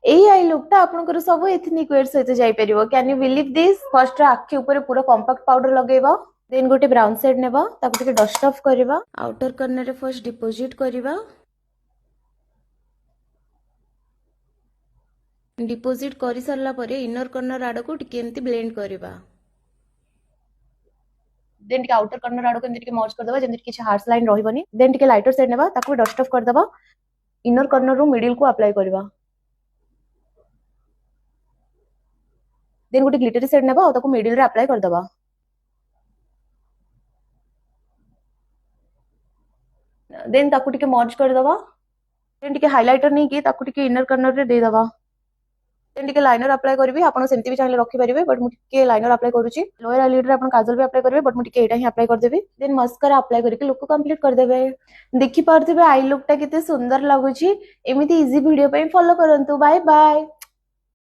एही आई लुकटा आपनकर सब एथनिक वेयर सहित जाई परिबो। Can you believe this? First आखि ऊपर पूरा कॉम्पैक्ट पाउडर लगेबा, देन गोटे ब्राउन शेड नेबा, ताको टिके डस्ट ऑफ करबा, आउटर कॉर्नर रे फर्स्ट डिपॉजिट करबा, डिपॉजिट करि सरला परे इनर कॉर्नर आड़ को टिके एमती ब्लेंड करबा, देन टिके आउटर कॉर्नर आड़ को एमती टिके मर्ज कर देबा जेमती किछ हार्श लाइन रहिबनी। देन टिके लाइटर शेड नेबा, ताको डस्ट ऑफ कर देबा, इनर कॉर्नर रो मिडिल को अप्लाई करबा, देन गोटे ग्लिटरी शेड नेबा, ताको मिडिल रे अप्लाई कर देबा, देन ताको टिके मर्ज कर देबा, देन टिके हाइलाइटर नहीं कि ताको टिके इनर कॉर्नर रे दे देबा, देन टिके लाइनर अप्लाई करबी। आपण सेमती भी चाहिले रखि परिबे, बट मु टिके लाइनर अप्लाई करूची। लोअर आईलिड रे आपण काजल भी अप्लाई करबे, बट मु टिके एटा ही अप्लाई कर देबी। देन मस्कारा अप्लाई करके लुक को कंप्लीट कर देबे। देखि पारथिबे आई लुक टा किते सुंदर लागुची। एमिति इजी वीडियो पे फॉलो करंतु। Bye bye.